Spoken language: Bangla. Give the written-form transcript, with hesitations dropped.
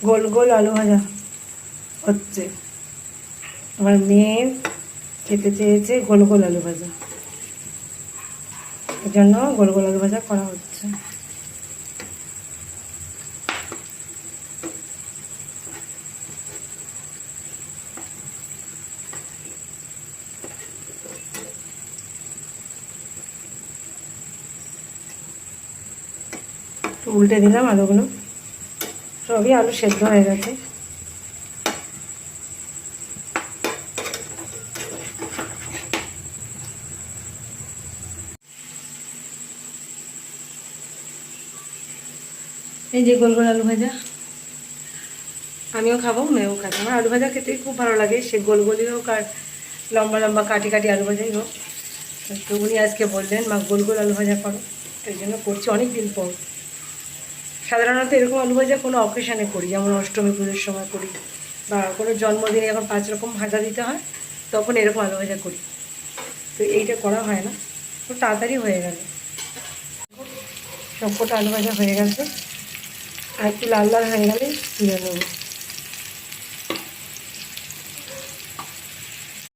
গোল গোল আলু ভাজা হচ্ছে। আমার মেয়ে খেতে চেয়েছে গোল গোল আলু ভাজা, এই জন্য গোল গোল আলু ভাজা করা হচ্ছে। উল্টে দিলাম আলুগুলো, সবই আলু সেদ্ধ হয়ে গেছে। এই যে গোল গোল আলু ভাজা, আমিও খাবো, মেয়েও খাবো। আমার আলু ভাজা খেতেই খুব ভালো লাগে, সে গোল গোলই হোক আর লম্বা লম্বা কাটি কাটি আলু ভাজাই হোক। তো উনি আজকে বললেন মা গোল গোল আলু ভাজা করো, এই জন্য করছি অনেক দিন পর। সাধারণত এরকম আলু ভাজা কোনো অকেশানে করি, যেমন অষ্টমী পুজোর সময় করি, বা কোনো জন্মদিনে এখন 5 রকম ভাজা দিতে হয়, তখন এরকম আলু ভাজা করি। তো এইটা করা হয় না, খুব তাড়াতাড়ি হয়ে গেল। সবকটা আলু ভাজা হয়ে গেছে, আর একটু লাল লাল হয়ে গেলে তুলে নেবো।